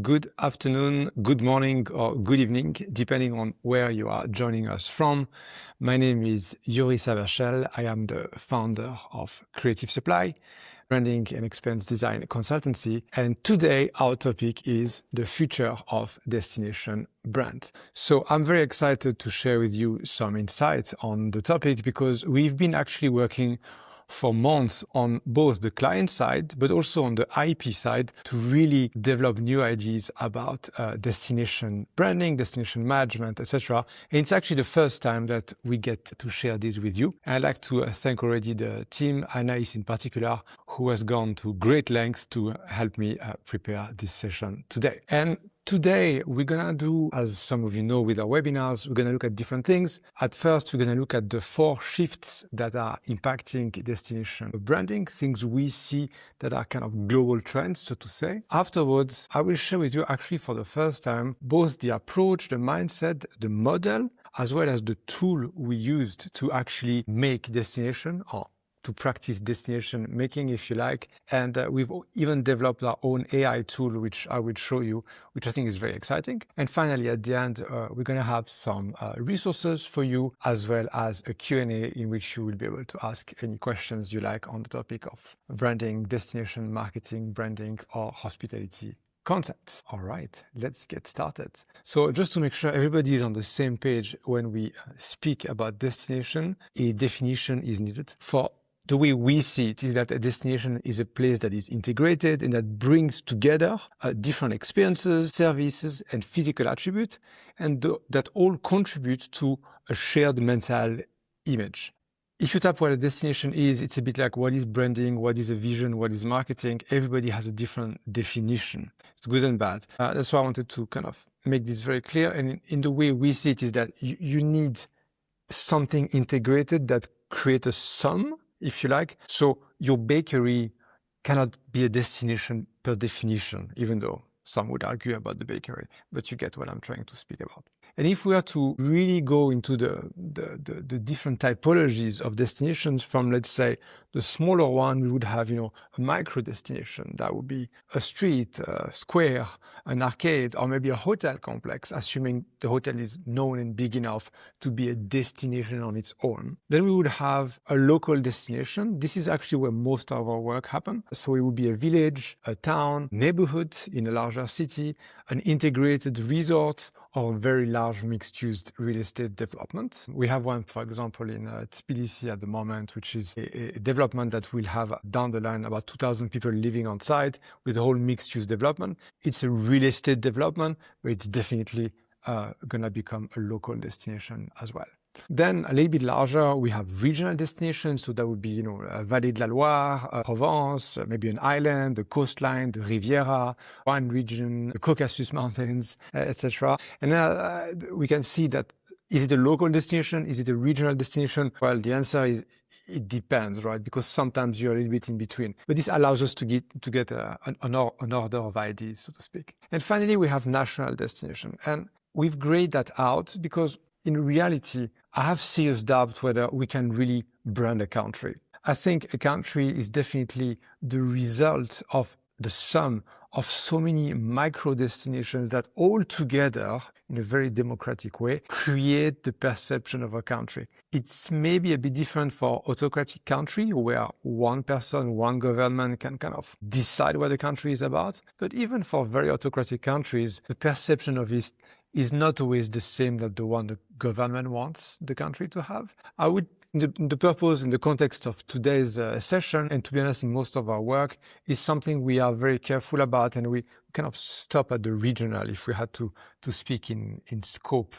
Good afternoon, good morning, or good evening, depending on where you are joining us from. My name is Yuri Savershel. I am the founder of Creative Supply, branding and experience design consultancy. And today our topic is the future of destination brand. So I'm very excited to share with you some insights on the topic because we've been actually working for months on both the client side, but also on the IP side to really develop new ideas about destination branding, destination management, etc. And it's actually the first time that we get to share this with you. And I'd like to thank already the team, Analyse in particular, who has gone to great lengths to help me prepare this session today. And today, we're going to do, as some of you know with our webinars, we're going to look at different things. At first, we're going to look at the 4 shifts that are impacting destination branding, things we see that are kind of global trends, so to say. Afterwards, I will share with you actually for the first time, both the approach, the mindset, the model, as well as the tool we used to actually make destination or to practice destination making, if you like. And we've even developed our own AI tool, which I will show you, which I think is very exciting. And finally, at the end, we're going to have some resources for you, as well as a Q&A in which you will be able to ask any questions you like on the topic of branding, destination marketing, branding, or hospitality concepts. All right, let's get started. So just to make sure everybody is on the same page when we speak about destination, a definition is needed. For the way we see it is that a destination is a place that is integrated and that brings together different experiences, services, and physical attributes, and that all contribute to a shared mental image. If you tap what a destination is, it's a bit like what is branding, what is a vision, what is marketing. Everybody has a different definition. It's good and bad. That's why I wanted to kind of make this very clear. And in the way we see it is that you need something integrated that creates a sum, if you like. So your bakery cannot be a destination per definition, even though some would argue about the bakery, but you get what I'm trying to speak about. And if we are to really go into the different typologies of destinations from, let's say, the smaller one, we would have, a micro destination. That would be a street, a square, an arcade, or maybe a hotel complex, assuming the hotel is known and big enough to be a destination on its own. Then we would have a local destination. This is actually where most of our work happens. So it would be a village, a town, neighborhood in a larger city, an integrated resort, or a very large mixed-use real estate development. We have one, for example, in Tbilisi at the moment, which is a development that will have down the line about 2,000 people living on site with a whole mixed-use development. It's a real estate development, but it's definitely going to become a local destination as well. Then a little bit larger, we have regional destinations. So that would be, Vallée de la Loire, Provence, maybe an island, the coastline, the Riviera, one region, the Caucasus Mountains, etc. And then we can see that, is it a local destination? Is it a regional destination? Well, the answer is it depends, right? Because sometimes you're a little bit in between. But this allows us to get an order of ideas, so to speak. And finally, we have national destination. And we've grayed that out because in reality, I have serious doubts whether we can really brand a country. I think a country is definitely the result of the sum of so many micro destinations that all together, in a very democratic way, create the perception of a country. It's maybe a bit different for autocratic country where one person, one government can kind of decide what the country is about. But even for very autocratic countries, the perception of it is not always the same that the one the government wants the country to have. I would, the purpose in the context of today's session, and to be honest, in most of our work, is something we are very careful about, and we kind of stop at the regional if we had to speak in scope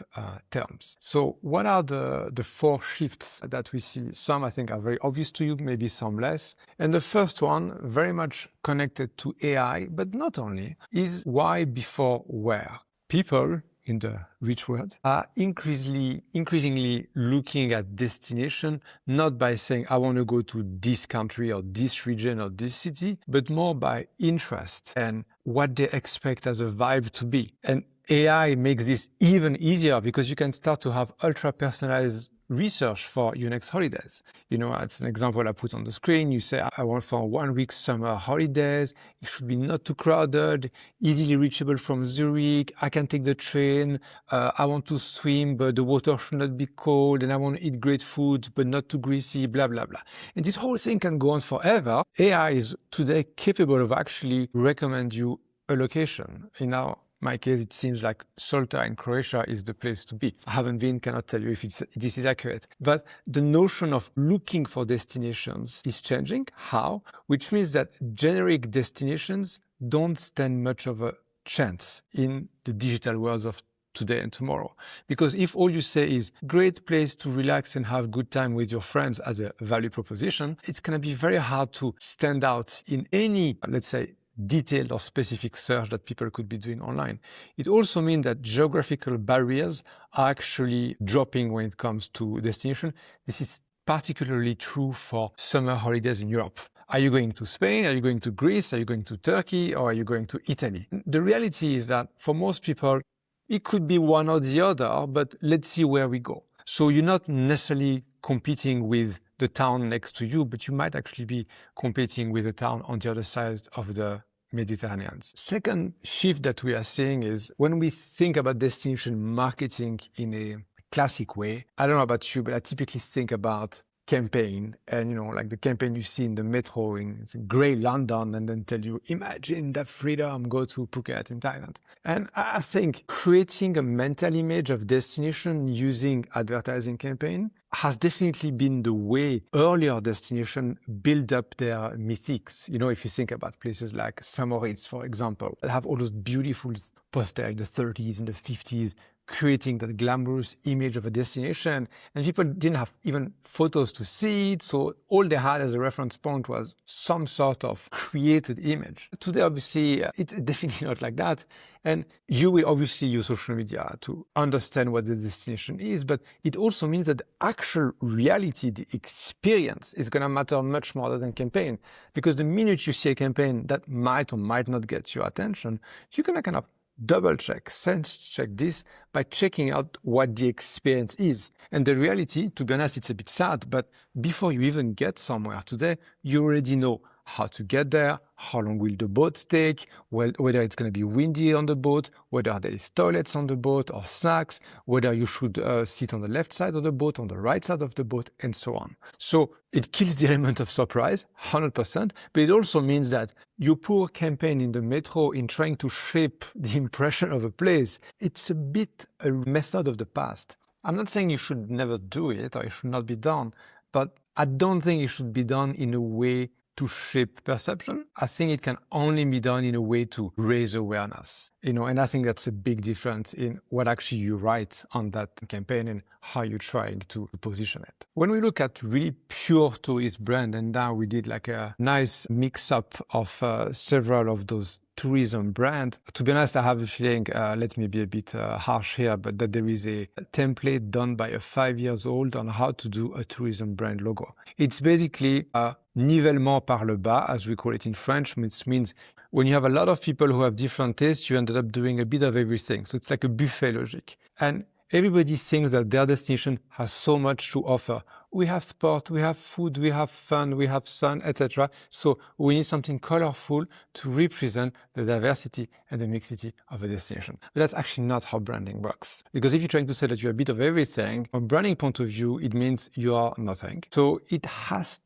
terms. So what are the 4 shifts that we see? Some I think are very obvious to you, maybe some less. And the first one, very much connected to AI, but not only, is why before where. People in the rich world are increasingly looking at destination, not by saying, I want to go to this country or this region or this city, but more by interest and what they expect as a vibe to be. And AI makes this even easier because you can start to have ultra personalized research for your next holidays. It's an example I put on the screen. You say, I want for 1 week summer holidays. It should be not too crowded, easily reachable from Zurich. I can take the train. I want to swim, but the water should not be cold. And I want to eat great food, but not too greasy, blah, blah, blah. And this whole thing can go on forever. AI is today capable of actually recommend you a location. In my case, it seems like Salta in Croatia is the place to be. I haven't been, cannot tell you if this is accurate. But the notion of looking for destinations is changing. How? Which means that generic destinations don't stand much of a chance in the digital worlds of today and tomorrow. Because if all you say is great place to relax and have good time with your friends as a value proposition, it's going to be very hard to stand out in any, let's say, detailed or specific search that people could be doing online. It also means that geographical barriers are actually dropping when it comes to destination. This is particularly true for summer holidays in Europe. Are you going to Spain? Are you going to Greece? Are you going to Turkey? Or are you going to Italy? The reality is that for most people, it could be one or the other, but let's see where we go. So you're not necessarily competing with the town next to you, but you might actually be competing with the town on the other side of the Mediterranean. Second shift that we are seeing is when we think about destination marketing in a classic way. I don't know about you, but I typically think about campaign and, like the campaign you see in the metro in grey London and then tell you, imagine that freedom, go to Phuket in Thailand. And I think creating a mental image of destination using advertising campaign has definitely been the way earlier destinations build up their mythics. If you think about places like Samoritz, for example, that have all those beautiful posters in the 30s and the 50s, creating that glamorous image of a destination, and people didn't have even photos to see it, so all they had as a reference point was some sort of created image. Today, obviously, it's definitely not like that, and you will obviously use social media to understand what the destination is, but it also means that the actual reality, the experience, is going to matter much more than campaign, because the minute you see a campaign that might or might not get your attention, you're going to kind of double check, sense check this by checking out what the experience is. And the reality, to be honest, it's a bit sad, but before you even get somewhere today, you already know how to get there, how long will the boat take, whether it's going to be windy on the boat, whether there is toilets on the boat or snacks, whether you should sit on the left side of the boat, on the right side of the boat, and so on. So it kills the element of surprise, 100%, but it also means that your poor campaign in the metro in trying to shape the impression of a place, it's a bit a method of the past. I'm not saying you should never do it or it should not be done, but I don't think it should be done in a way to shape perception. I think it can only be done in a way to raise awareness, and I think that's a big difference in what actually you write on that campaign and how you're trying to position it. When we look at really pure tourist brand, and now we did like a nice mix up of several of those tourism brand. To be honest, I have a feeling, let me be a bit harsh here, but that there is a template done by a 5-year-old on how to do a tourism brand logo. It's basically a nivellement par le bas, as we call it in French, which means when you have a lot of people who have different tastes, you ended up doing a bit of everything. So it's like a buffet logic. And everybody thinks that their destination has so much to offer. We have sport, we have food, we have fun, we have sun, etc. So we need something colorful to represent the diversity and the mixity of a destination. But that's actually not how branding works. Because if you're trying to say that you're a bit of everything, from a branding point of view, it means you are nothing. So it has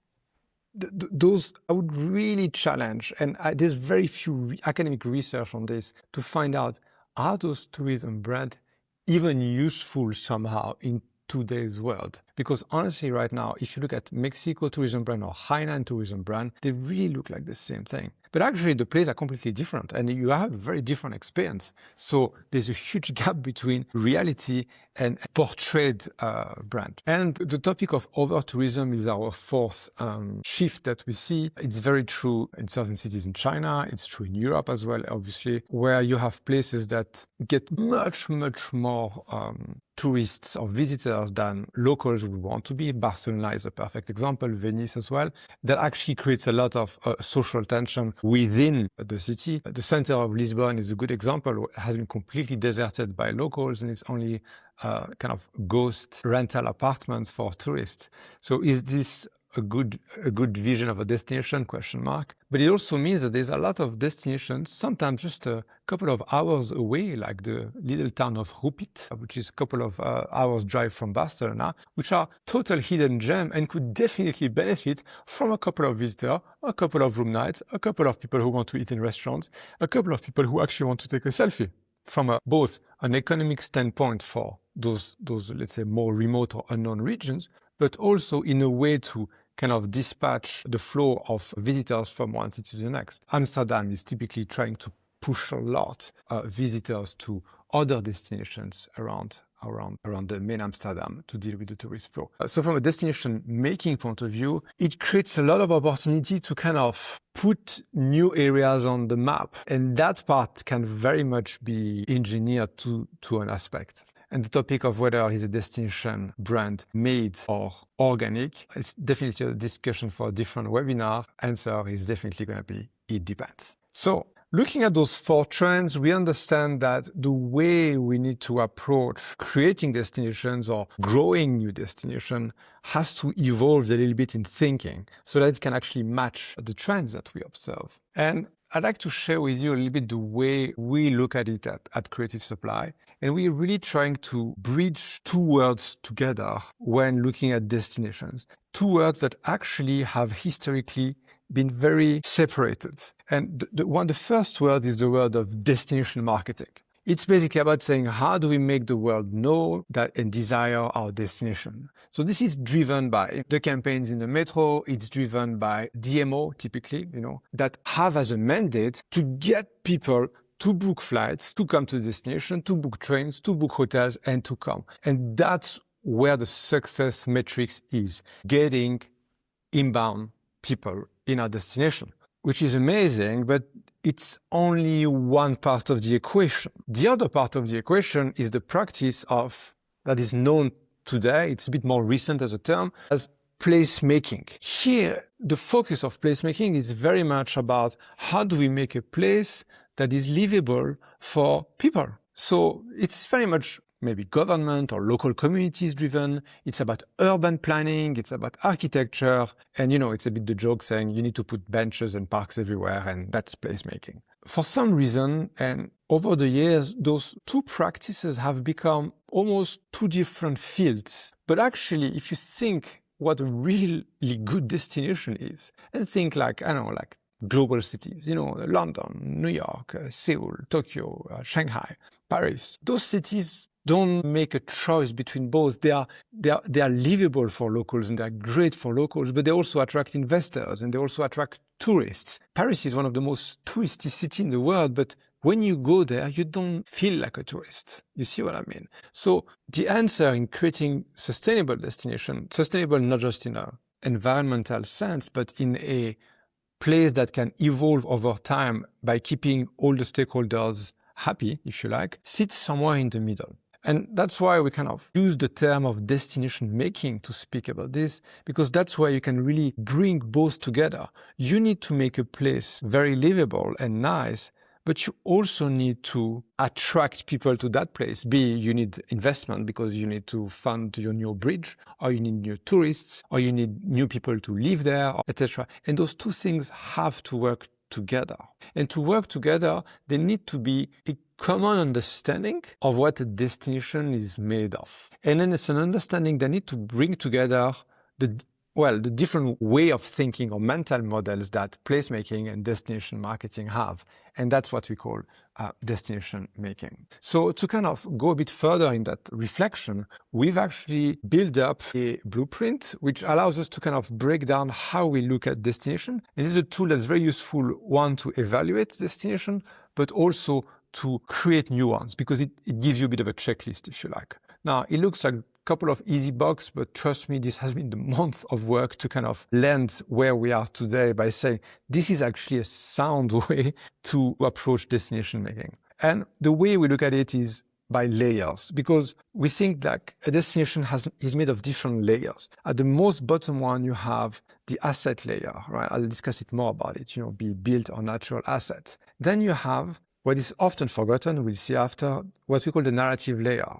those I would really challenge, and there's very few academic research on this, to find out, are those tourism brands even useful somehow in today's world? Because honestly, right now, if you look at Mexico tourism brand or Hainan tourism brand, they really look like the same thing. But actually, the places are completely different, and you have a very different experience. So there's a huge gap between reality and portrayed brand. And the topic of over-tourism is our fourth shift that we see. It's very true in certain cities in China. It's true in Europe as well, obviously, where you have places that get much, much more tourists or visitors than locals locals would want to be. Barcelona is a perfect example, Venice as well. That actually creates a lot of social tension within the city. The center of Lisbon is a good example. It has been completely deserted by locals, and it's only kind of ghost rental apartments for tourists. So is this a good vision of a destination, question mark? But it also means that there's a lot of destinations, sometimes just a couple of hours away, like the little town of Rupit, which is a couple of hours drive from Barcelona, which are total hidden gem and could definitely benefit from a couple of visitors, a couple of room nights, a couple of people who want to eat in restaurants, a couple of people who actually want to take a selfie. From both an economic standpoint for those, let's say, more remote or unknown regions, but also in a way to kind of dispatch the flow of visitors from one city to the next. Amsterdam is typically trying to push a lot visitors to other destinations around the main Amsterdam to deal with the tourist flow. So from a destination making point of view, it creates a lot of opportunity to kind of put new areas on the map. And that part can very much be engineered to an aspect. And the topic of whether is a destination brand made or organic, it's definitely a discussion for a different webinar. Answer is definitely going to be, it depends. So looking at those 4 trends, we understand that the way we need to approach creating destinations or growing new destinations has to evolve a little bit in thinking so that it can actually match the trends that we observe. And I'd like to share with you a little bit the way we look at it at Creative Supply. And we're really trying to bridge 2 words together when looking at destinations. 2 words that actually have historically been very separated. And the first word is the word of destination marketing. It's basically about saying, how do we make the world know that and desire our destination? So this is driven by the campaigns in the metro. It's driven by DMO, typically, that have as a mandate to get people to book flights, to come to the destination, to book trains, to book hotels, and to come. And that's where the success metrics is, getting inbound people in our destination, which is amazing, but it's only one part of the equation. The other part of the equation is the practice of, that is known today, it's a bit more recent as a term, as placemaking. Here, the focus of placemaking is very much about how do we make a place that is livable for people. So it's very much maybe government or local communities driven. It's about urban planning. It's about architecture. And, it's a bit the joke saying you need to put benches and parks everywhere, and that's placemaking. For some reason, and over the years, those 2 practices have become almost 2 different fields. But actually, if you think what a really good destination is, and think like global cities, London, New York, Seoul, Tokyo, Shanghai, Paris, those cities don't make a choice between both. They are livable for locals and they're great for locals, but they also attract investors and they also attract tourists. Paris is one of the most touristy cities in the world, but when you go there, you don't feel like a tourist. You see what I mean? So the answer in creating sustainable destination, sustainable not just in an environmental sense, but in a place that can evolve over time by keeping all the stakeholders happy, if you like, sits somewhere in the middle. And that's why we kind of use the term of destination making to speak about this, because that's where you can really bring both together. You need to make a place very livable and nice, but you also need to attract people to that place. You need investment because you need to fund your new bridge, or you need new tourists, or you need new people to live there, etc. And those 2 things have to work together. And to work together, they need to be a common understanding of what a destination is made of. And then it's an understanding that need to bring together the different way of thinking or mental models that placemaking and destination marketing have. And that's what we call destination making. So to kind of go a bit further in that reflection, we've actually built up a blueprint which allows us to kind of break down how we look at destination. And this is a tool that's very useful, one, to evaluate destination, but also to create new ones, because it gives you a bit of a checklist, if you like. Now, it looks like a couple of easy bucks, but trust me, this has been the month of work to kind of land where we are today by saying this is actually a sound way to approach destination making. And the way we look at it is by layers, because we think that a destination is made of different layers. At the most bottom one, you have the asset layer, right? I'll discuss it more about it, be built on natural assets. Then you have what is often forgotten, we'll see after, what we call the narrative layer.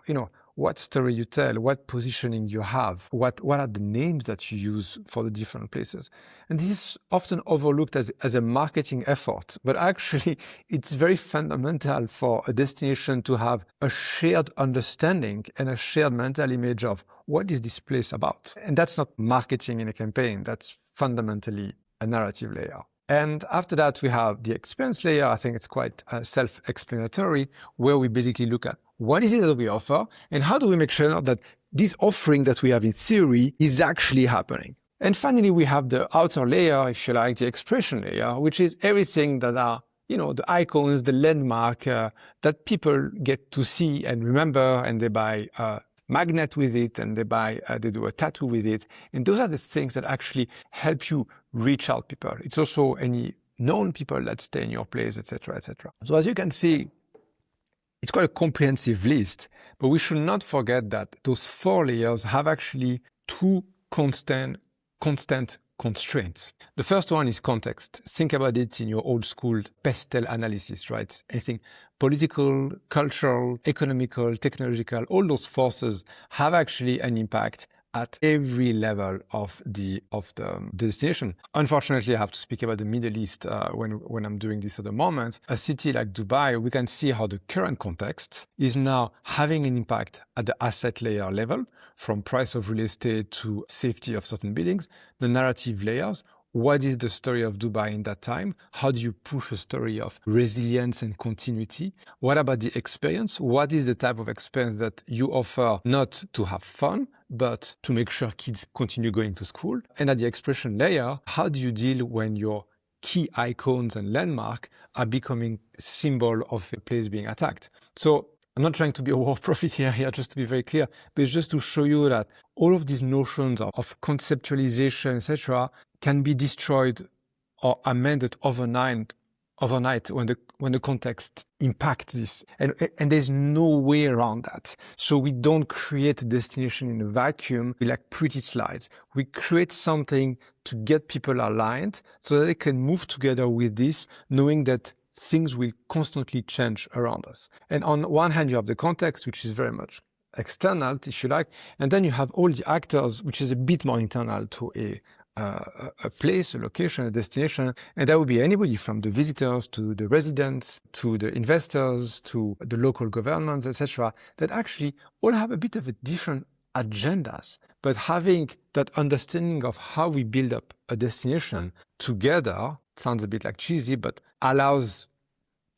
What story you tell, what positioning you have, what are the names that you use for the different places. And this is often overlooked as a marketing effort, but actually it's very fundamental for a destination to have a shared understanding and a shared mental image of what is this place about. And that's not marketing in a campaign, that's fundamentally a narrative layer. And after that, we have the experience layer. I think it's quite self-explanatory, where we basically look at what is it that we offer and how do we make sure that this offering that we have in theory is actually happening. And finally, we have the outer layer, if you like, the expression layer, which is everything that are, the icons, the landmark that people get to see and remember, and they buy magnet with it, and they do a tattoo with it. And those are the things that actually help you reach out people. It's also any known people that stay in your place, etc., etc. So as you can see, it's quite a comprehensive list, but we should not forget that those 4 layers have actually 2 constant constraints. The first one is context. Think about it in your old school pestle analysis, right? Anything political, cultural, economical, technological, all those forces have actually an impact at every level of the destination. Unfortunately, I have to speak about the Middle East when I'm doing this at the moment. A city like Dubai, we can see how the current context is now having an impact at the asset layer level, from price of real estate to safety of certain buildings, the narrative layers. What is the story of Dubai in that time? How do you push a story of resilience and continuity? What about the experience? What is the type of experience that you offer, not to have fun, but to make sure kids continue going to school? And at the expression layer, how do you deal when your key icons and landmark are becoming symbol of a place being attacked? So I'm not trying to be a war prophet here, just to be very clear, but it's just to show you that all of these notions of conceptualization, etc., can be destroyed or amended overnight when the context impacts this. And there's no way around that. So we don't create a destination in a vacuum with like pretty slides. We create something to get people aligned so that they can move together with this, knowing that things will constantly change around us. And on one hand, you have the context, which is very much external, if you like, and then you have all the actors, which is a bit more internal to a place, a location, a destination. And that would be anybody from the visitors to the residents, to the investors, to the local governments, etc., that actually all have a bit of a different agendas. But having that understanding of how we build up a destination together, sounds a bit like cheesy, but allows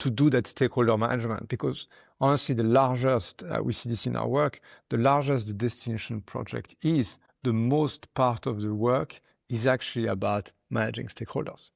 to do that stakeholder management. Because honestly, the largest, we see this in our work, the largest the destination project is, the most part of the work is actually about managing stakeholders.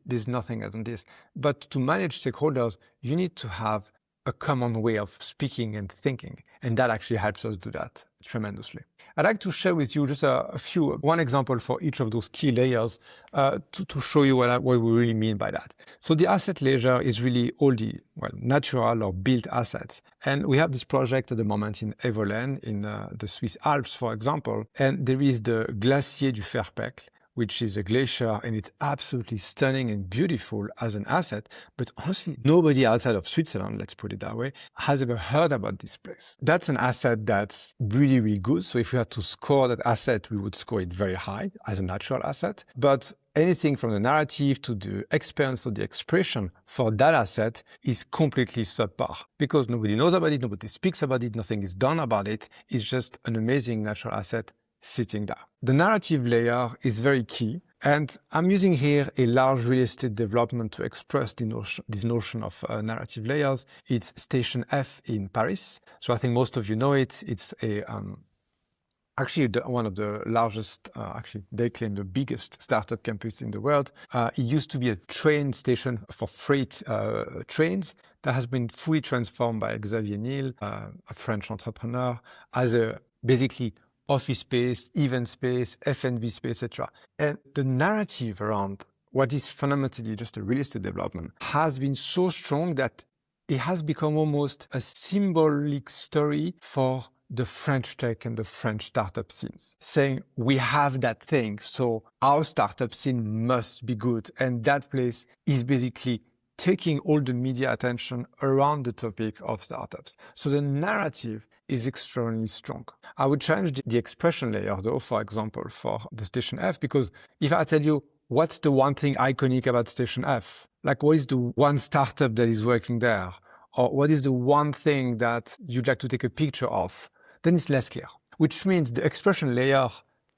There's nothing other than this. But to manage stakeholders, you need to have a common way of speaking and thinking. And that actually helps us do that tremendously. I'd like to share with you just one example for each of those key layers to show you what we really mean by that. So the asset layer is really all the natural or built assets. And we have this project at the moment in Evolen, in the Swiss Alps, for example. And there is the Glacier du Ferpecle, which is a glacier, and it's absolutely stunning and beautiful as an asset. But honestly, nobody outside of Switzerland, let's put it that way, has ever heard about this place. That's an asset that's really, really good. So if we had to score that asset, we would score it very high as a natural asset. But anything from the narrative to the experience or the expression for that asset is completely subpar, because nobody knows about it, nobody speaks about it, nothing is done about it. It's just an amazing natural asset sitting there. The narrative layer is very key, and I'm using here a large real estate development to express this notion of narrative layers. It's Station F in Paris. So I think most of you know it. It's actually one of the largest, they claim the biggest startup campus in the world. It used to be a train station for freight trains that has been fully transformed by Xavier Niel, a French entrepreneur, as a basically office space, event space, F&B space, etc. And the narrative around what is fundamentally just a real estate development has been so strong that it has become almost a symbolic story for the French tech and the French startup scenes, saying we have that thing, so our startup scene must be good. And that place is basically taking all the media attention around the topic of startups. So the narrative is extremely strong. I would challenge the expression layer though, for example, for the Station F, because if I tell you what's the one thing iconic about Station F, like what is the one startup that is working there, or what is the one thing that you'd like to take a picture of, then it's less clear. Which means the expression layer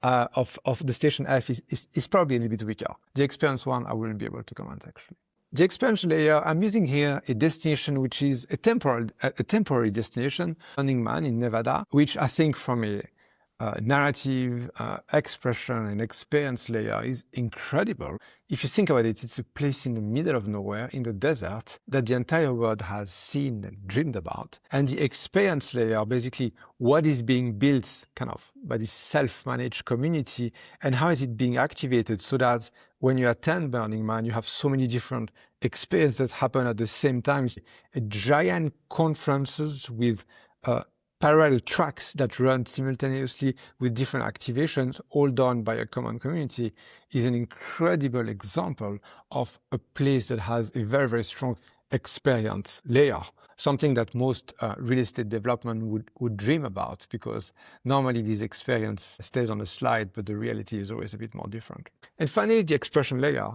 of the Station F is probably a little bit weaker. The experience one, I wouldn't be able to comment actually. The experience layer, I'm using here a destination which is a temporary destination, Burning Man in Nevada, which I think from a narrative, expression and experience layer is incredible. If you think about it, it's a place in the middle of nowhere in the desert that the entire world has seen and dreamed about. And the experience layer, basically what is being built kind of by this self-managed community and how is it being activated so that when you attend Burning Man, you have so many different experiences that happen at the same time. A giant conferences with parallel tracks that run simultaneously with different activations, all done by a common community, is an incredible example of a place that has a very, very strong experience layer. Something that most real estate development would dream about, because normally this experience stays on a slide, but the reality is always a bit more different. And finally, the expression layer.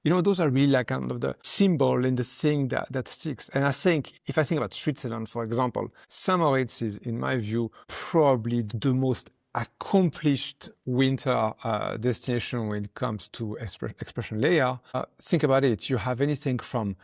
Those are really like kind of the symbol and the thing that sticks. And I think, if I think about Switzerland, for example, St. is, in my view, probably the most accomplished winter destination when it comes to expression layer. Think about it. You have anything from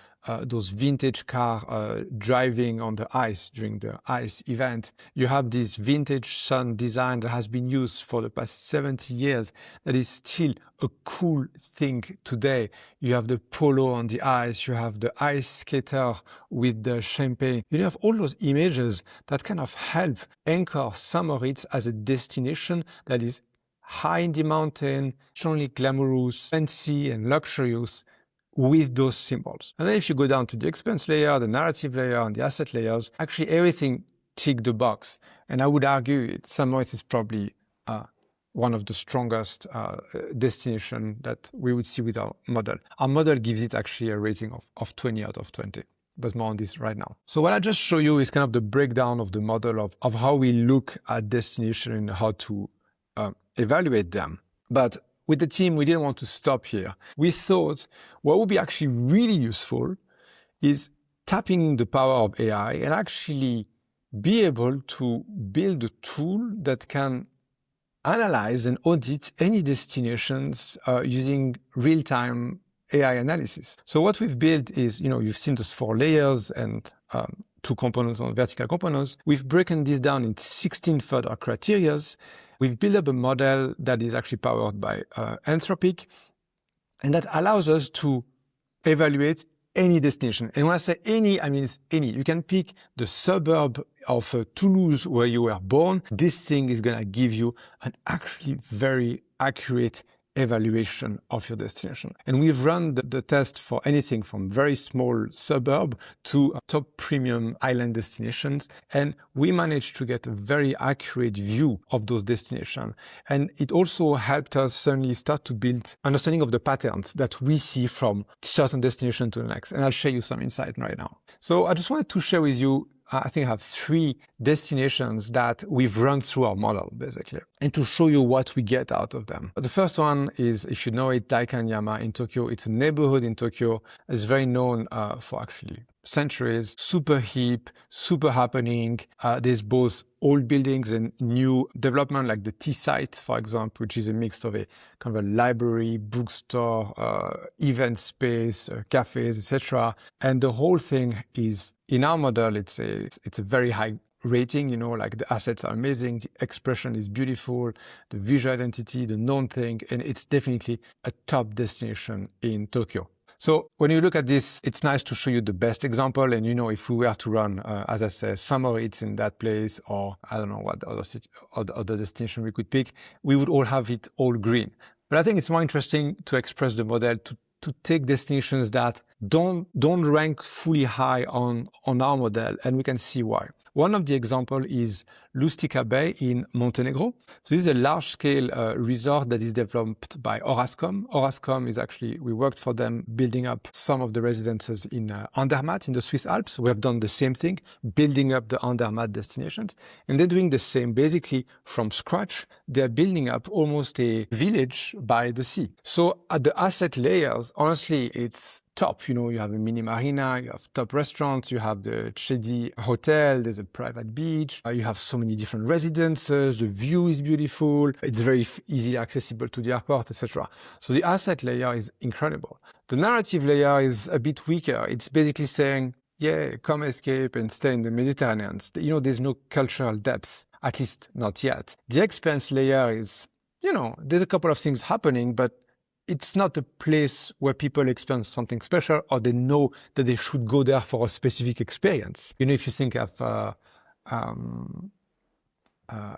those vintage car driving on the ice during the ice event. You have this vintage sun design that has been used for the past 70 years that is still a cool thing today. You have the polo on the ice. You have the ice skater with the champagne. You have all those images that kind of help anchor St. as a destination that is high in the mountain, strongly glamorous, fancy and luxurious, with those symbols. And then if you go down to the expense layer, the narrative layer, and the asset layers, actually everything tick the box. And I would argue St. is probably one of the strongest destination that we would see with our model. Our model gives it actually a rating of 20 out of 20. But more on this right now. So what I just show you is kind of the breakdown of the model of how we look at destination and how to evaluate them. But with the team, we didn't want to stop here. We thought what would be actually really useful is tapping the power of AI and actually be able to build a tool that can analyze and audit any destinations using real-time AI analysis. So what we've built is, you've seen those 4 layers and 2 components on vertical components. We've broken this down in 16 further criteria. We've built up a model that is actually powered by Anthropic, and that allows us to evaluate any destination. And when I say any, I mean it's any. You can pick the suburb of Toulouse where you were born. This thing is going to give you an actually very accurate evaluation of your destination. And we've run the test for anything from very small suburb to top premium island destinations. And we managed to get a very accurate view of those destinations. And it also helped us suddenly start to build understanding of the patterns that we see from certain destination to the next. And I'll share you some insight right now. So I just wanted to share with you, I think I have 3 destinations that we've run through our model, basically, and to show you what we get out of them. The first one is, if you know it, Daikanyama in Tokyo. It's a neighborhood in Tokyo. It's very known for actually centuries, super hip, super happening. There's both old buildings and new development, like the T site, for example, which is a mix of a kind of a library, bookstore, event space, cafes, etc. And the whole thing is, in our model, it's a very high rating, like the assets are amazing, the expression is beautiful, the visual identity, the known thing, and it's definitely a top destination in Tokyo. So when you look at this, it's nice to show you the best example. And if we were to run, as I said, St. in that place, or I don't know what other destination we could pick, we would all have it all green. But I think it's more interesting to express the model to take destinations that don't rank fully high on our model, and we can see why. One of the examples is Lustica Bay in Montenegro. So this is a large-scale resort that is developed by Orascom. Orascom is actually, we worked for them building up some of the residences in Andermatt in the Swiss Alps. We have done the same thing, building up the Andermatt destinations. And they're doing the same, basically from scratch. They're building up almost a village by the sea. So at the asset layers, honestly, it's top. You have a mini marina, you have top restaurants, you have the Chedi hotel, there's a private beach, you have so many different residences, the view is beautiful, it's very easily accessible to the airport, etc. So the asset layer is incredible. The narrative layer is a bit weaker. It's basically saying, yeah, come escape and stay in the Mediterranean. There's no cultural depth, at least not yet. The expense layer is, there's a couple of things happening, but it's not a place where people experience something special or they know that they should go there for a specific experience. If you think of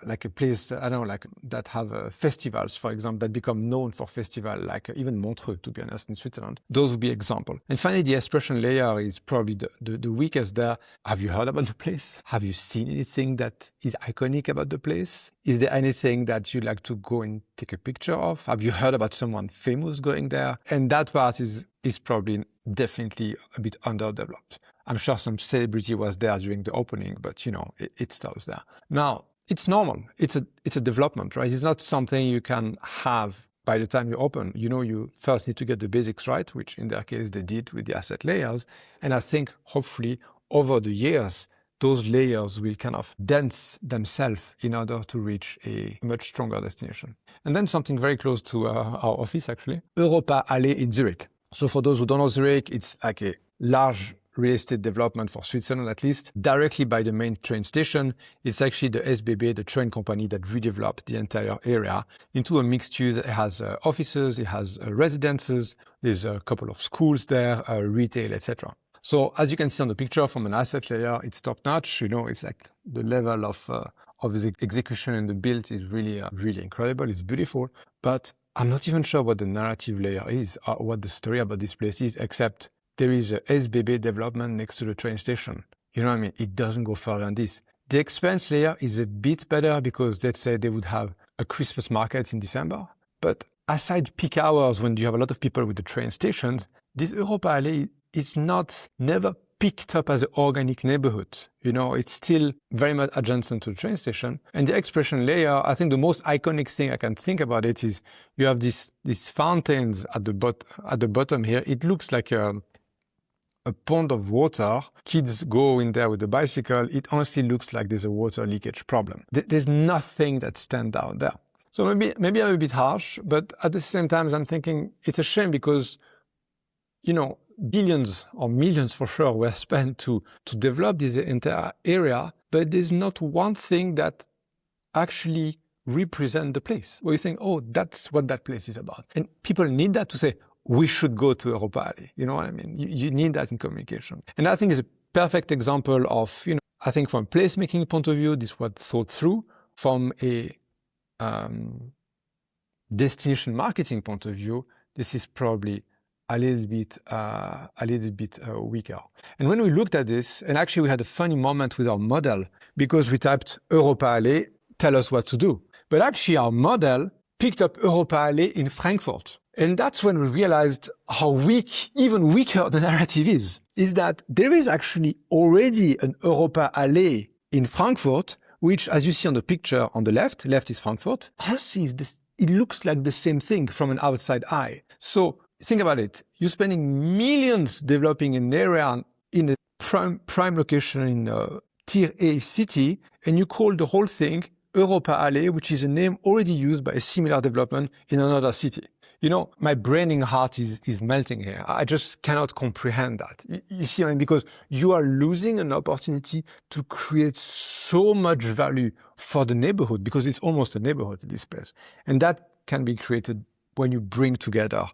like a place, I don't know, like that have festivals, for example, that become known for festival, like even Montreux, to be honest, in Switzerland. Those would be example. And finally, the expression layer is probably the weakest there. Have you heard about the place? Have you seen anything that is iconic about the place? Is there anything that you'd like to go and take a picture of? Have you heard about someone famous going there? And that part is probably definitely a bit underdeveloped. I'm sure some celebrity was there during the opening, but it stops there. Now, it's normal. It's a development, right? It's not something you can have by the time you open. You first need to get the basics right, which in their case they did with the asset layers. And I think hopefully over the years, those layers will kind of dense themselves in order to reach a much stronger destination. And then something very close to our office, actually, Europa Allee in Zurich. So for those who don't know Zurich, it's like a large real estate development for Switzerland, at least, directly by the main train station. It's actually the SBB, the train company, that redeveloped the entire area into a mixed use. It has offices, it has residences, there's a couple of schools there, retail, etc. So as you can see on the picture from an asset layer, it's top notch. It's like the level of the execution and the build is really, really incredible. It's beautiful, but I'm not even sure what the narrative layer is or what the story about this place is, except there is a SBB development next to the train station. You know what I mean? It doesn't go further than this. The expense layer is a bit better because let's say they would have a Christmas market in December. But aside peak hours when you have a lot of people with the train stations, this Europa Allee is never picked up as an organic neighborhood. It's still very much adjacent to the train station. And the expression layer, I think the most iconic thing I can think about it is you have these fountains at the bottom here. It looks like a pond of water. Kids go in there with a bicycle. It honestly looks like there's a water leakage problem. There's nothing that stands out there. So maybe I'm a bit harsh, but at the same time, I'm thinking it's a shame because, billions or millions for sure were spent to develop this entire area, but there's not one thing that actually represents the place where you think, oh, that's what that place is about. And people need that to say, we should go to Europa Allee. You know what I mean? You need that in communication. And I think it's a perfect example of, I think from a placemaking point of view, this was thought through. From a destination marketing point of view, this is probably a little bit weaker. And when we looked at this, and actually we had a funny moment with our model because we typed Europa Allee, tell us what to do. But actually our model picked up Europa Allee in Frankfurt. And that's when we realized how weak, even weaker the narrative is that there is actually already an Europa Allee in Frankfurt, which, as you see on the picture on the left is Frankfurt. Honestly, it looks like the same thing from an outside eye. So think about it. You're spending millions developing an area in a prime location in a tier A city, and you call the whole thing Europa Allee, which is a name already used by a similar development in another city. My branding heart is melting here. I just cannot comprehend that. You see, because you are losing an opportunity to create so much value for the neighborhood, because it's almost a neighborhood in this place. And that can be created when you bring together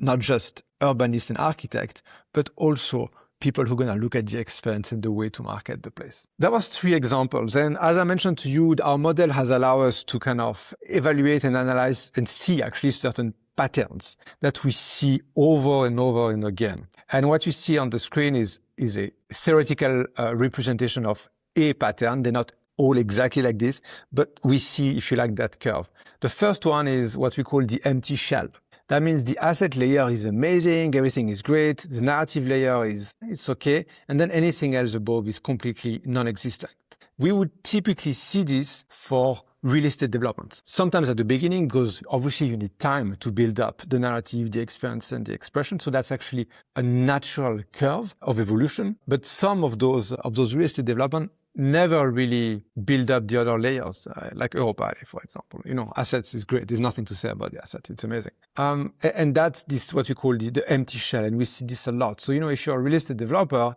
not just urbanists and architects, but also people who are going to look at the expense and the way to market the place. That was 3 examples. And as I mentioned to you, our model has allowed us to kind of evaluate and analyze and see actually certain patterns that we see over and over and again. And what you see on the screen is a theoretical representation of a pattern. They're not all exactly like this, but we see, if you like, that curve. The first one is what we call the empty shell. That means the asset layer is amazing, everything is great, the narrative layer it's okay, and then anything else above is completely non-existent. We would typically see this for real estate development. Sometimes at the beginning, because obviously you need time to build up the narrative, the experience, and the expression. So that's actually a natural curve of evolution. But some of those real estate development never really build up the other layers, like Europa, for example. Assets is great. There's nothing to say about the assets. It's amazing. And that's this what we call the empty shell. And we see this a lot. So, if you're a real estate developer,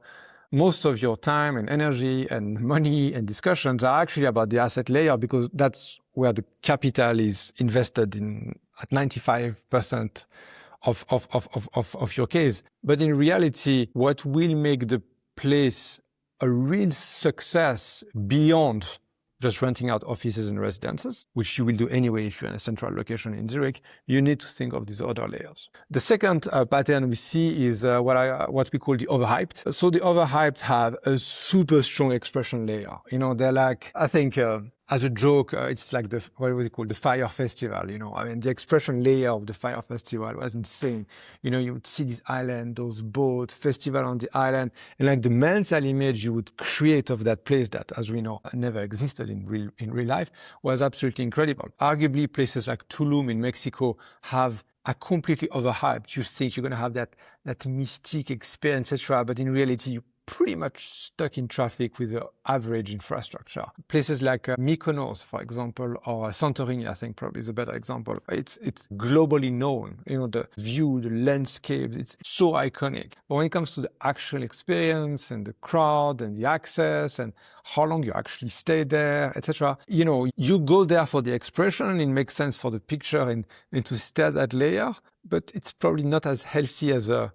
most of your time and energy and money and discussions are actually about the asset layer, because that's where the capital is invested in at 95% of your case. But in reality, what will make the place a real success beyond just renting out offices and residences, which you will do anyway if you're in a central location in Zurich, you need to think of these other layers. The second pattern we see is what we call the overhyped. So the overhyped have a super strong expression layer. They're like, I think, as a joke, it's like what was it called? The Fire Festival, the expression layer of the Fire Festival was insane. You would see this island, those boats, festival on the island, and like the mental image you would create of that place that, as we know, never existed in real life, was absolutely incredible. Arguably, places like Tulum in Mexico are completely overhyped. You think you're going to have that mystique experience, etc., but in reality, you pretty much stuck in traffic with the average infrastructure. Places like Mykonos, for example, or Santorini, I think probably is a better example. It's globally known. The view, the landscapes, it's so iconic. But when it comes to the actual experience and the crowd and the access and how long you actually stay there, etc., you go there for the expression. It makes sense for the picture and to stay at that layer, but it's probably not as healthy as a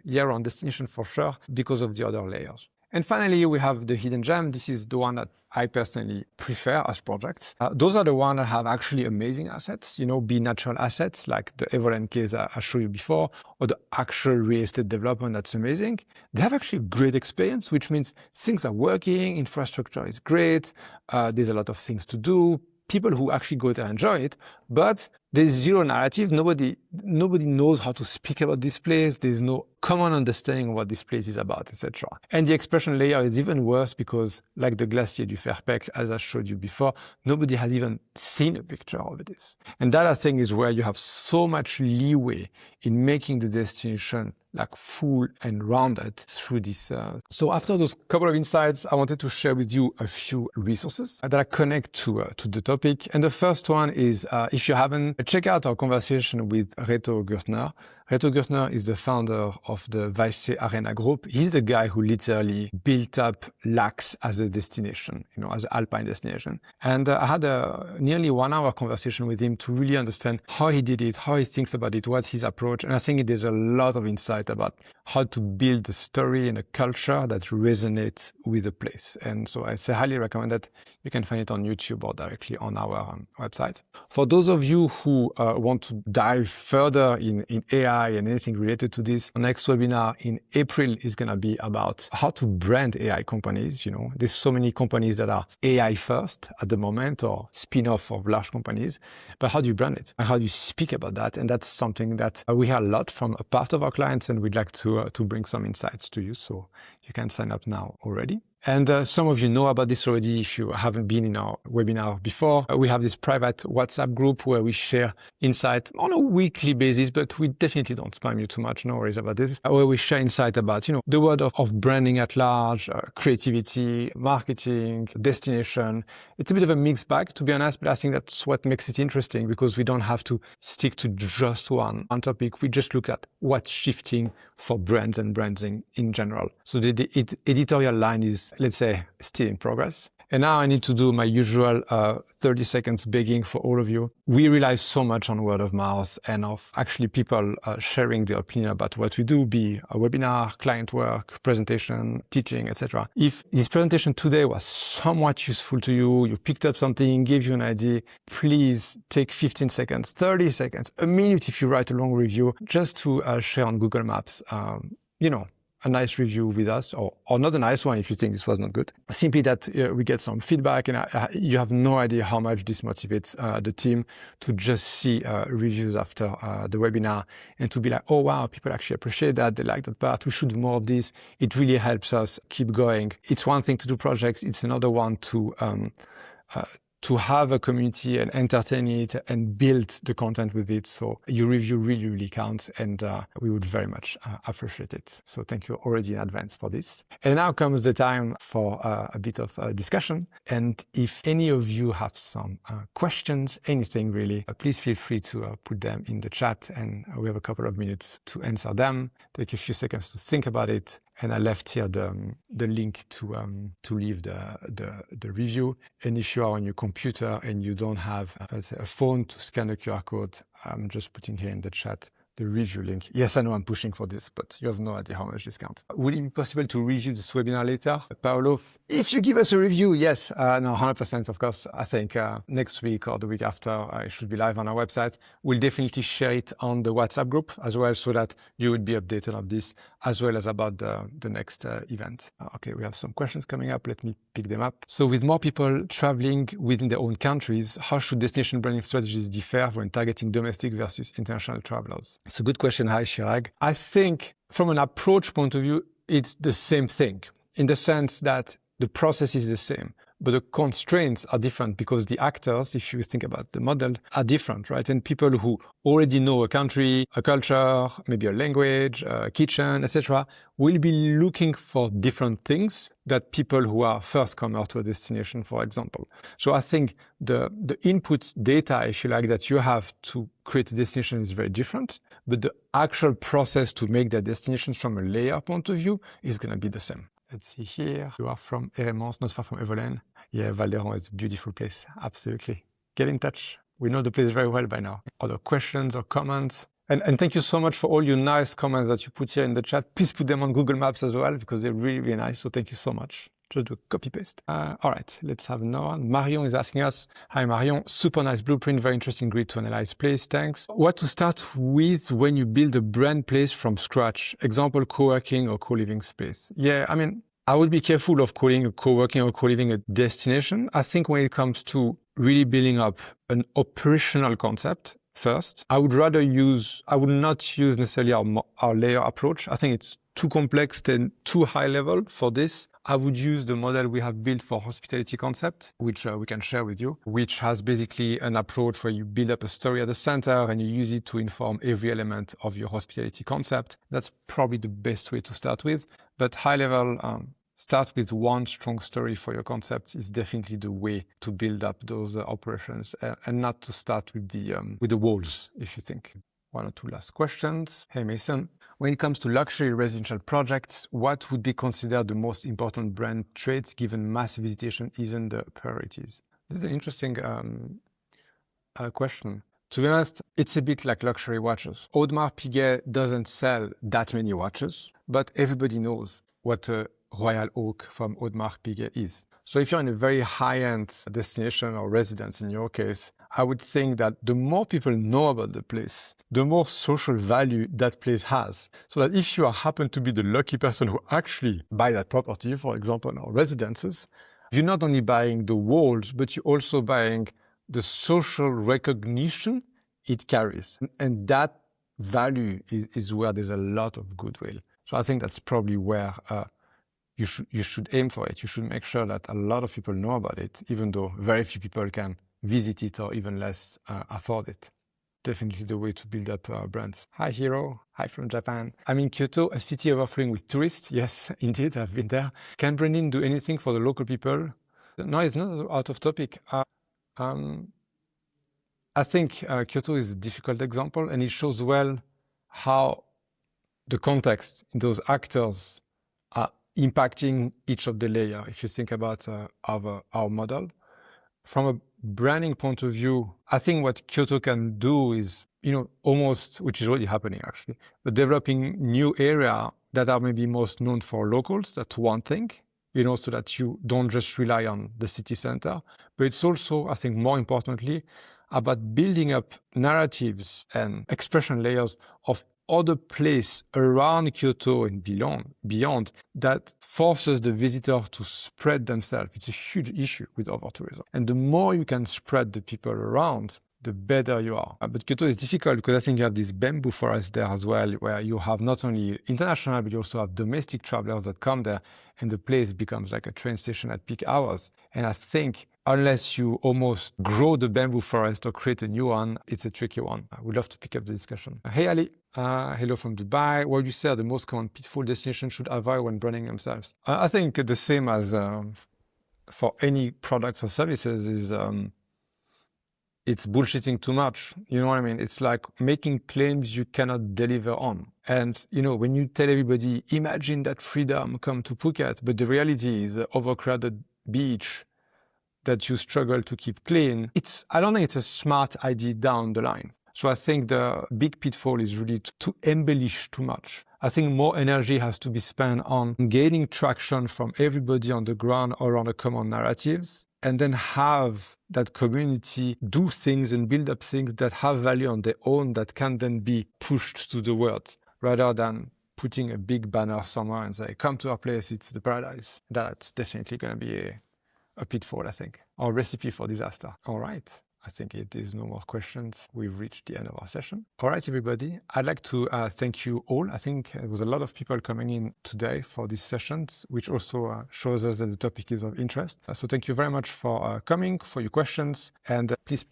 year-round destination for sure, because of the other layers. And finally, we have the hidden gem. This is the one that I personally prefer as projects. Those are the ones that have actually amazing assets, be natural assets like the Everland case I showed you before, or the actual real estate development that's amazing. They have actually a great experience, which means things are working, infrastructure is great, there's a lot of things to do, people who actually go there enjoy it, but there's zero narrative. Nobody knows how to speak about this place. There's no common understanding of what this place is about, etc. And the expression layer is even worse because, like the Glacier du Ferpec, as I showed you before, nobody has even seen a picture of this. And that, I think, is where you have so much leeway in making the destination like full and rounded through this. So after those couple of insights, I wanted to share with you a few resources that connect to the topic. And the first one is, if you haven't, check out our conversation with Reto Gürtner. Reto Gürtner is the founder of the Weisse Arena Group. He's the guy who literally built up Lax as a destination, as an alpine destination. And I had a nearly 1 hour conversation with him to really understand how he did it, how he thinks about it, what's his approach. And I think there's a lot of insight about how to build a story and a culture that resonates with the place. And so I highly recommend that. You can find it on YouTube or directly on our website. For those of you who want to dive further in AI and anything related to this, our next webinar in April is going to be about how to brand AI companies. There's so many companies that are AI first at the moment or spin-off of large companies, but how do you brand it? And how do you speak about that? And that's something that we hear a lot from a part of our clients, and we'd like to bring some insights to you. So you can sign up now already. And some of you know about this already if you haven't been in our webinar before. We have this private WhatsApp group where we share insight on a weekly basis, but we definitely don't spam you too much, no worries about this, where we share insight about, the world of branding at large, creativity, marketing, destination. It's a bit of a mixed bag, to be honest, but I think that's what makes it interesting, because we don't have to stick to just one topic. We just look at what's shifting for brands and branding in general. So the editorial line is, let's say, still in progress. And now I need to do my usual 30 seconds begging for all of you. We rely so much on word of mouth and of actually people sharing their opinion about what we do, be a webinar, client work, presentation, teaching, etc. If this presentation today was somewhat useful to you, you picked up something, gave you an idea, please take 15 seconds, 30 seconds, a minute if you write a long review, just to share on Google Maps, a nice review with us, or not a nice one if you think this was not good. Simply that we get some feedback, and you have no idea how much this motivates the team to just see reviews after the webinar and to be like, oh wow, people actually appreciate that, they like that part, we should do more of this. It really helps us keep going. It's one thing to do projects, it's another one to have a community and entertain it and build the content with it. So your review really, really counts, and we would very much appreciate it. So thank you already in advance for this. And now comes the time for a bit of discussion. And if any of you have some questions, anything really, please feel free to put them in the chat, and we have a couple of minutes to answer them. Take a few seconds to think about it. And I left here the link to leave the review. And if you are on your computer and you don't have a phone to scan a QR code, I'm just putting here in the chat the review link. Yes, I know I'm pushing for this, but you have no idea how much this counts. Will it be possible to review this webinar later? Paolo, if you give us a review, yes, no, 100%, of course. I think next week or the week after, it should be live on our website. We'll definitely share it on the WhatsApp group as well, so that you would be updated of this, as well as about the next event. Okay, we have some questions coming up. Let me pick them up. So with more people traveling within their own countries, how should destination branding strategies differ when targeting domestic versus international travelers? It's a good question. Hi, Chirag. I think from an approach point of view, it's the same thing in the sense that the process is the same, but the constraints are different because the actors, if you think about the model, are different, right? And people who already know a country, a culture, maybe a language, a kitchen, etc., will be looking for different things that people who are first comer to a destination, for example. So I think the input data, if you like, that you have to create a destination is very different, but the actual process to make that destination from a layer point of view is going to be the same. Let's see here. You are from Eremons, not far from Evelyn. Yeah, Val d'Aran is a beautiful place. Absolutely. Get in touch. We know the place very well by now. Other questions or comments? And thank you so much for all your nice comments that you put here in the chat. Please put them on Google Maps as well, because they're really, really nice. So thank you so much. Just do a copy paste. All right, let's have another one. Marion is asking us, hi Marion, super nice blueprint, very interesting grid to analyze place, thanks. What to start with when you build a brand place from scratch? Example, co-working or co-living space. Yeah, I mean, I would be careful of calling a co-working or co-living a destination. I think when it comes to really building up an operational concept first, I would not use necessarily our layer approach. I think it's too complex and too high level for this. I would use the model we have built for hospitality concept, which we can share with you, which has basically an approach where you build up a story at the center and you use it to inform every element of your hospitality concept. That's probably the best way to start with. But high level, start with one strong story for your concept is definitely the way to build up those operations, and not to start with the walls, if you think. One or two last questions. Hey Mason, when it comes to luxury residential projects, what would be considered the most important brand traits given mass visitation isn't the priorities? This is an interesting question. To be honest, it's a bit like luxury watches. Audemars Piguet doesn't sell that many watches, but everybody knows what a Royal Oak from Audemars Piguet is. So if you're in a very high-end destination or residence in your case, I would think that the more people know about the place, the more social value that place has. So that if you happen to be the lucky person who actually buy that property, for example, in our residences, you're not only buying the walls, but you're also buying the social recognition it carries. And that value is where there's a lot of goodwill. So I think that's probably where you should aim for it. You should make sure that a lot of people know about it, even though very few people can visit it or even less afford it. Definitely the way to build up brands. Hi Hiro, hi from Japan. I'm in Kyoto, a city overflowing with tourists. Yes, indeed, I've been there. Can branding do anything for the local people? No, it's not out of topic. I think Kyoto is a difficult example, and it shows well how the context in those actors are impacting each of the layer. If you think about our model, from a branding point of view, I think what Kyoto can do is, almost, which is already happening actually, but developing new area that are maybe most known for locals. That's one thing, so that you don't just rely on the city center. But it's also, I think, more importantly, about building up narratives and expression layers of other place around Kyoto and beyond that forces the visitor to spread themselves. It's a huge issue with overtourism. And the more you can spread the people around, the better you are. But Kyoto is difficult because I think you have this bamboo forest there as well, where you have not only international, but you also have domestic travelers that come there, and the place becomes like a train station at peak hours. And I think unless you almost grow the bamboo forest or create a new one, it's a tricky one. I would love to pick up the discussion. Hey Ali, hello from Dubai. What do you say are the most common pitfall destinations should avoid when branding themselves? I think the same as for any products or services is it's bullshitting too much. You know what I mean? It's like making claims you cannot deliver on. And, when you tell everybody, imagine that freedom, come to Phuket, but the reality is the overcrowded beach that you struggle to keep clean, I don't think it's a smart idea down the line. So I think the big pitfall is really to embellish too much. I think more energy has to be spent on gaining traction from everybody on the ground around the common narratives, and then have that community do things and build up things that have value on their own that can then be pushed to the world, rather than putting a big banner somewhere and say, come to our place, it's the paradise. That's definitely going to be a pitfall, I think, or recipe for disaster. All right. I think it is no more questions. We've reached the end of our session. All right, everybody. I'd like to thank you all. I think there was a lot of people coming in today for these sessions, which also shows us that the topic is of interest. So thank you very much for coming, for your questions. And please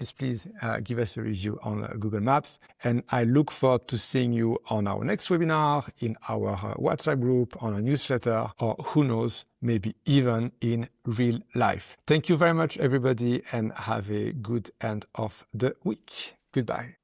give us a review on Google Maps. And I look forward to seeing you on our next webinar, in our WhatsApp group, on a newsletter, or who knows, maybe even in real life. Thank you very much, everybody, and have a good end of the week. Goodbye.